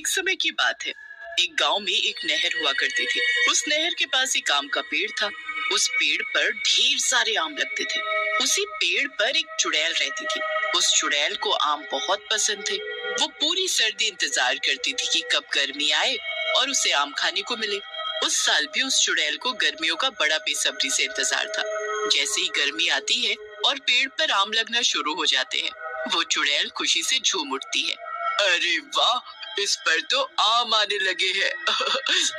एक समय की बात है। एक गांव में एक नहर हुआ करती थी। उस नहर के पास एक आम का पेड़ था। उस पेड़ पर ढेर सारे आम लगते थे। उसी पेड़ पर एक चुड़ैल रहती थी। उस चुड़ैल को आम बहुत पसंद थे। वो पूरी सर्दी इंतजार करती थी कि कब गर्मी आए और उसे आम खाने को मिले। उस साल भी उस चुड़ैल को गर्मियों का बड़ा बेसब्री से इंतजार था। जैसे ही गर्मी आती है और पेड़ पर आम लगना शुरू हो जाते हैं, वो चुड़ैल खुशी से झूम उठती है। अरे वाह, इस पर तो आम आने लगे हैं।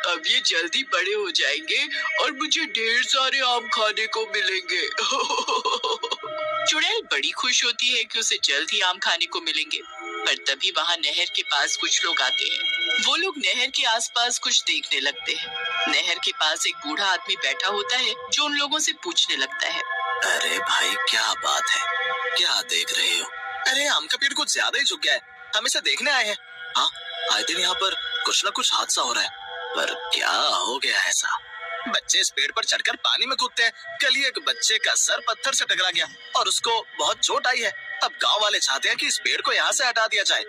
अब ये जल्दी बड़े हो जाएंगे और मुझे ढेर सारे आम खाने को मिलेंगे। चुड़ैल बड़ी खुश होती है कि उसे जल्द ही आम खाने को मिलेंगे। पर तभी वहाँ नहर के पास कुछ लोग आते हैं। वो लोग नहर के आसपास कुछ देखने लगते हैं। नहर के पास एक बूढ़ा आदमी बैठा होता है जो उन लोगों से पूछने लगता है। अरे भाई, क्या बात है? क्या देख रहे हो? अरे, आम का पेड़ कुछ ज्यादा ही झुक गया है। हम इसे देखने आए हैं। हाँ, आए दिन यहाँ पर कुछ न कुछ हादसा हो रहा है, पर क्या हो गया ऐसा? बच्चे इस पेड़ पर चढ़कर पानी में कूदते हैं। कल ही एक बच्चे का सर पत्थर से टकरा गया और उसको बहुत चोट आई है। अब गांव वाले चाहते हैं कि इस पेड़ को यहाँ से हटा दिया जाए,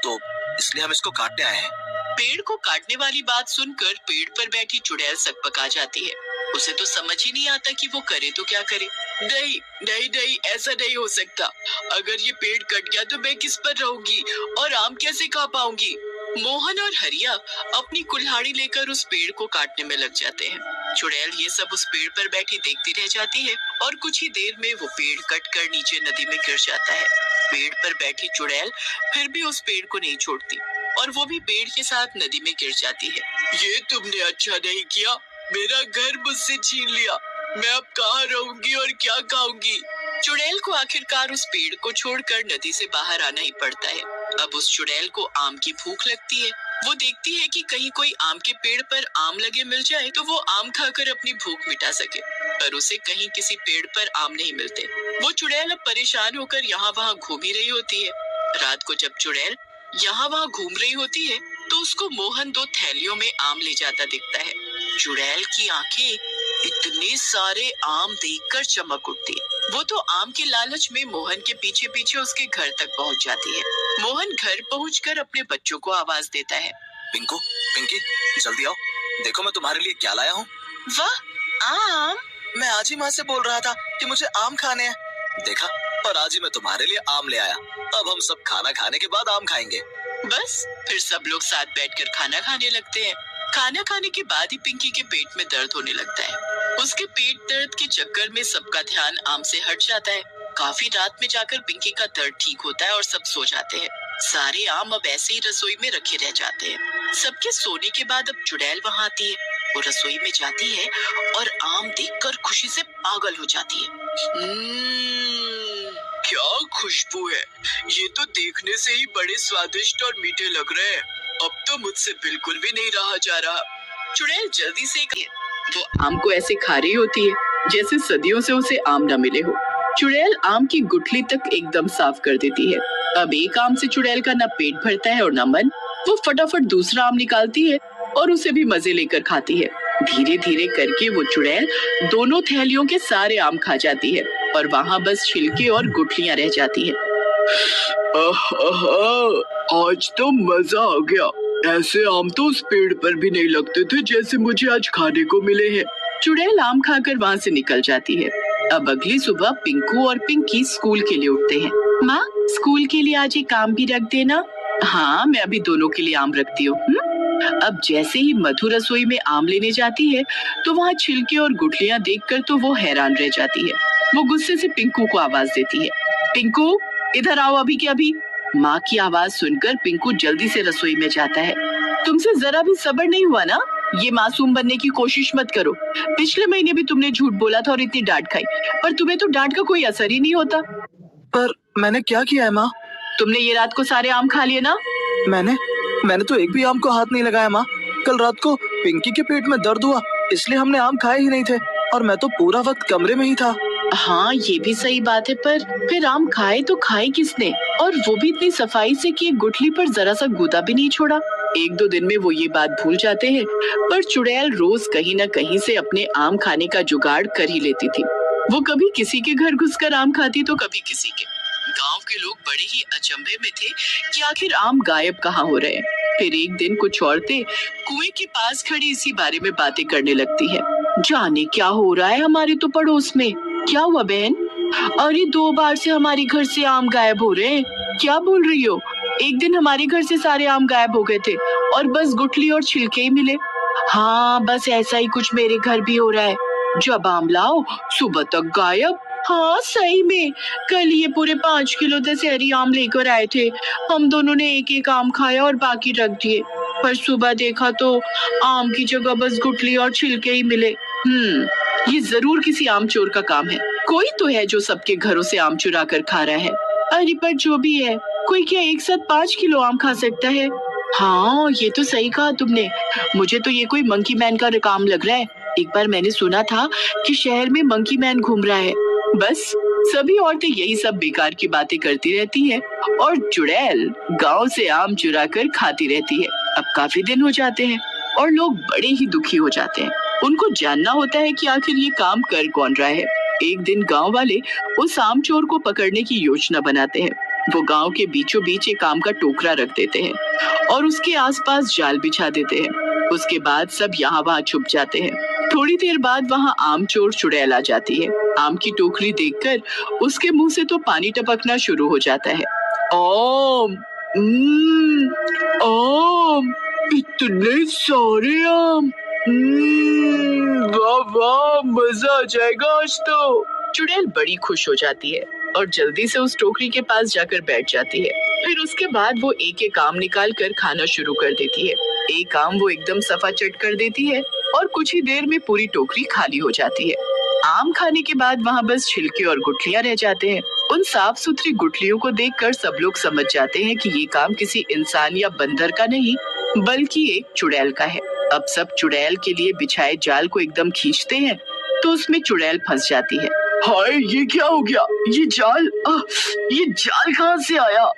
तो इसलिए हम इसको काटने आए हैं। पेड़ को काटने वाली बात सुनकर पेड़ पर बैठी चुड़ैल सकपका जाती है। उसे तो समझ ही नहीं आता कि वो करे तो क्या करे। नहीं नहीं नहीं, ऐसा नहीं हो सकता। अगर ये पेड़ कट गया तो मैं किस पर रहूंगी और आम कैसे खा पाऊंगी। मोहन और हरिया अपनी कुल्हाड़ी लेकर उस पेड़ को काटने में लग जाते हैं। चुड़ैल ये सब उस पेड़ पर बैठी देखती रह जाती है और कुछ ही देर में वो पेड़ कटकर नीचे नदी में गिर जाता है। पेड़ पर बैठी चुड़ैल फिर भी उस पेड़ को नहीं छोड़ती और वो भी पेड़ के साथ नदी में गिर जाती है। ये तुमने अच्छा नहीं किया, मेरा घर मुझसे छीन लिया। मैं अब कहाँ रहूंगी और क्या खाऊंगी। चुड़ैल को आखिरकार उस पेड़ को छोड़कर नदी से बाहर आना ही पड़ता है। अब उस चुड़ैल को आम की भूख लगती है। वो देखती है कि कहीं कोई आम के पेड़ पर आम लगे मिल जाए तो वो आम खाकर अपनी भूख मिटा सके, पर उसे कहीं किसी पेड़ पर आम नहीं मिलते। वो चुड़ैल अब परेशान होकर यहाँ वहाँ घूम ही रही होती है। रात को जब चुड़ैल यहाँ वहाँ घूम रही होती है तो उसको मोहन 2 थैलियों में आम ले जाता दिखता है। चुड़ैल की आंखें इतने सारे आम देखकर चमक उठती है। वो तो आम के लालच में मोहन के पीछे पीछे उसके घर तक पहुंच जाती है। मोहन घर पहुंचकर अपने बच्चों को आवाज देता है। पिंकू, पिंकी, जल्दी आओ, देखो मैं तुम्हारे लिए क्या लाया हूँ। वाह, आम! मैं आज ही माँ से बोल रहा था कि मुझे आम खाने हैं। देखा, और आज ही मैं तुम्हारे लिए आम ले आया। अब हम सब खाना खाने के बाद आम खाएंगे। बस फिर सब लोग साथ बैठकर खाना खाने लगते हैं। खाना खाने के बाद ही पिंकी के पेट में दर्द होने लगता है। उसके पेट दर्द के चक्कर में सबका ध्यान आम से हट जाता है। काफी रात में जाकर पिंकी का दर्द ठीक होता है और सब सो जाते हैं। सारे आम अब ऐसे ही रसोई में रखे रह जाते हैं। सबके सोने के बाद अब चुड़ैल वहाँ आती है। वो रसोई में जाती है और आम देखकर खुशी से पागल हो जाती है। क्या खुशबू है! ये तो देखने से ही बड़े स्वादिष्ट और मीठे लग रहे हैं। अब तो मुझसे बिल्कुल भी नहीं रहा जा रहा। चुड़ैल जल्दी से वो आम को ऐसे खा रही होती है जैसे सदियों से उसे आम न मिले हो। चुड़ैल आम की गुठली तक एकदम साफ कर देती है। अब एक आम से चुड़ैल का न पेट भरता है और न मन। वो फटाफट दूसरा आम निकालती है और उसे भी मजे लेकर खाती है। धीरे धीरे करके वो चुड़ैल दोनों थैलियों के सारे आम खा जाती है और वहाँ बस छिलके और गुठलियां रह जाती है। आज तो मजा आ गया। ऐसे आम तो उस पेड़ पर भी नहीं लगते थे जैसे मुझे आज खाने को मिले हैं। चुड़ैल आम खाकर वहाँ से निकल जाती है। अब अगली सुबह पिंकू और पिंकी स्कूल के लिए उठते हैं। माँ, स्कूल के लिए आज एक काम भी रख देना। हाँ, मैं अभी दोनों के लिए आम रखती हूँ। अब जैसे ही मधु रसोई में आम लेने जाती है तो वहाँ छिलके और गुठलियाँ देखकर तो वो हैरान रह जाती है। वो गुस्से से पिंकू को आवाज देती है। पिंकू, इधर आओ अभी के अभी। माँ की आवाज सुनकर पिंकू जल्दी से रसोई में जाता है। तुमसे जरा भी सब्र नहीं हुआ ना? ये मासूम बनने की कोशिश मत करो। पिछले महीने भी तुमने झूठ बोला था और इतनी डांट खाई, पर तुम्हें तो डांट का कोई असर ही नहीं होता। पर मैंने क्या किया है माँ? तुमने ये रात को सारे आम खा लिए ना? मैंने तो एक भी आम को हाथ नहीं लगाया माँ। कल रात को पिंकी के पेट में दर्द हुआ, इसलिए हमने आम खाए ही नहीं थे और मैं तो पूरा वक्त कमरे में ही था। हाँ, ये भी सही बात है, पर फिर आम खाए तो खाए किसने? और वो भी इतनी सफाई से कि गुठली पर जरा सा गूदा भी नहीं छोड़ा। 1-2 दिन में वो ये बात भूल जाते हैं, पर चुड़ैल रोज कहीं न कहीं से अपने आम खाने का जुगाड़ कर ही लेती थी। वो कभी किसी के घर घुसकर आम खाती तो कभी किसी के। गांव के लोग बड़े ही अचंभे में थे कि आखिर आम गायब कहाँ हो रहे हैं। फिर एक दिन कुछ औरतें कुएं के पास खड़ी इसी बारे में बातें करने लगती है। जाने क्या हो रहा है हमारे तो पड़ोस में। क्या हुआ बहन? अरे 2 बार से हमारे घर से आम गायब हो रहे हैं। क्या बोल रही हो? एक दिन हमारे घर से सारे आम गायब हो गए थे और बस गुठली और छिलके ही मिले। हाँ, बस ऐसा ही कुछ मेरे घर भी हो रहा है। जब आम लाओ सुबह तक गायब। हाँ सही में, कल ये पूरे 5 किलो दशहरी आम लेकर आए थे। हम दोनों ने एक एक आम खाया और बाकी रख दिए, पर सुबह देखा तो आम की जगह बस गुठली और छिलके ही मिले। ये जरूर किसी आम चोर का काम है। कोई तो है जो सबके घरों से आम चुरा कर खा रहा है। अरे पर जो भी है, कोई क्या एक साथ 5 किलो आम खा सकता है? हाँ ये तो सही कहा तुमने। मुझे तो ये कोई मंकी मैन का काम लग रहा है। एक बार मैंने सुना था कि शहर में मंकी मैन घूम रहा है। बस सभी औरतें यही सब बेकार की बातें करती रहती हैं और चुड़ैल गांव से आम चुरा कर खाती रहती है। अब काफी दिन हो जाते हैं और लोग बड़े ही दुखी हो जाते हैं। उनको जानना होता है कि आखिर ये काम कर कौन रहा है। एक दिन गांव वाले उस आम चोर को पकड़ने की योजना बनाते हैं। वो गांव के बीचों बीच एक आम का टोकरा रख देते हैं और उसके आसपास जाल बिछा देते हैं। उसके बाद सब यहाँ वहाँ छुप जाते हैं। थोड़ी देर बाद वहाँ आम चोर चुड़ैल आ जाती है। आम की टोकरी देखकर उसके मुंह से तो पानी टपकना शुरू हो जाता है। आम, आम, इतने सारे आम, वाह वाह, मजा आ जाएगा आज तो। चुड़ैल बड़ी खुश हो जाती है और जल्दी से उस टोकरी के पास जाकर बैठ जाती है। फिर उसके बाद वो एक एक आम निकाल कर खाना शुरू कर देती है। एक आम वो एकदम सफा चट कर देती है और कुछ ही देर में पूरी टोकरी खाली हो जाती है। आम खाने के बाद वहाँ बस छिलके और गुठलियां रह जाते हैं। उन साफ सुथरी गुठलियों को देखकर सब लोग समझ जाते हैं कि ये काम किसी इंसान या बंदर का नहीं बल्कि एक चुड़ैल का है। अब सब चुड़ैल के लिए बिछाए जाल को एकदम खींचते हैं तो उसमें चुड़ैल फंस जाती है। हाय ये क्या हो गया? ये जाल कहाँ से आया?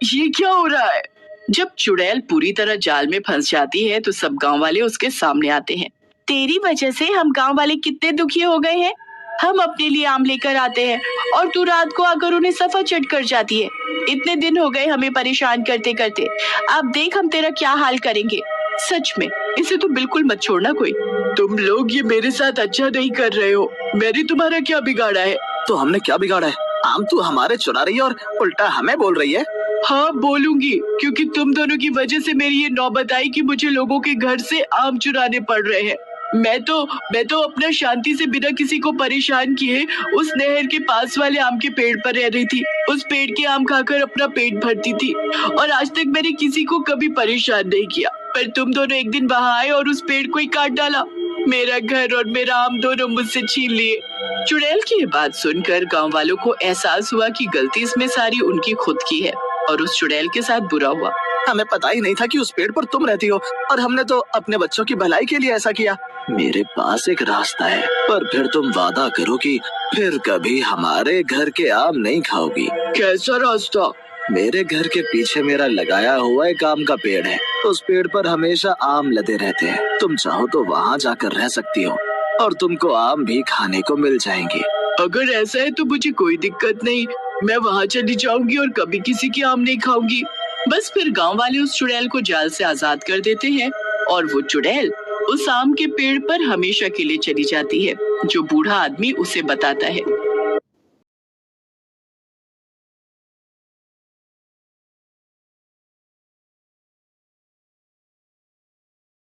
ये क्या हो रहा है? जब चुड़ैल पूरी तरह जाल में फंस जाती है तो सब गांव वाले उसके सामने आते हैं। तेरी वजह से हम गांव वाले कितने दुखी हो गए हैं। हम अपने लिए आम लेकर आते हैं और तू रात को आकर उन्हें सफा चट कर जाती है। इतने दिन हो गए हमें परेशान करते करते। अब देख हम तेरा क्या हाल करेंगे। सच में इसे तो बिल्कुल मत छोड़ना कोई। तुम लोग ये मेरे साथ अच्छा नहीं कर रहे हो। मैंने तुम्हारा क्या बिगाड़ा है? तो हमने क्या बिगाड़ा है? आम तू हमारे चुरा रही है और उल्टा हमें बोल रही है। हाँ बोलूंगी, क्योंकि तुम दोनों की वजह से मेरी ये नौबत आई कि मुझे लोगों के घर से आम चुराने पड़ रहे हैं। मैं तो अपना शांति से बिना किसी को परेशान किए उस नहर के पास वाले आम के पेड़ पर रह रही थी। उस पेड़ के आम खाकर अपना पेट भरती थी और आज तक मैंने किसी को कभी परेशान नहीं किया। पर तुम दोनों एक दिन वहाँ आए और उस पेड़ को ही काट डाला। मेरा घर और मेरा आम दोनों मुझसे छीन लिए। चुड़ैल की ये बात सुनकर गांव वालों को एहसास हुआ कि गलती इसमें सारी उनकी खुद की है और उस चुड़ैल के साथ बुरा हुआ। हमें पता ही नहीं था कि उस पेड़ पर तुम रहती हो और हमने तो अपने बच्चों की भलाई के लिए ऐसा किया। मेरे पास एक रास्ता है, पर फिर तुम वादा करो कि फिर कभी हमारे घर के आम नहीं खाओगी। कैसा रास्ता? मेरे घर के पीछे मेरा लगाया हुआ एक आम का पेड़ है। उस पेड़ पर हमेशा आम लदे रहते हैं। तुम चाहो तो वहाँ जाकर रह सकती हो और तुमको आम भी खाने को मिल जाएंगे। अगर ऐसा है तो मुझे कोई दिक्कत नहीं, मैं वहाँ चली जाऊंगी और कभी किसी की आम नहीं खाऊंगी। बस फिर गांव वाले उस चुड़ैल को जाल से आजाद कर देते हैं और वो चुड़ैल उस आम के पेड़ पर हमेशा के लिए चली जाती है, जो बूढ़ा आदमी उसे बताता है।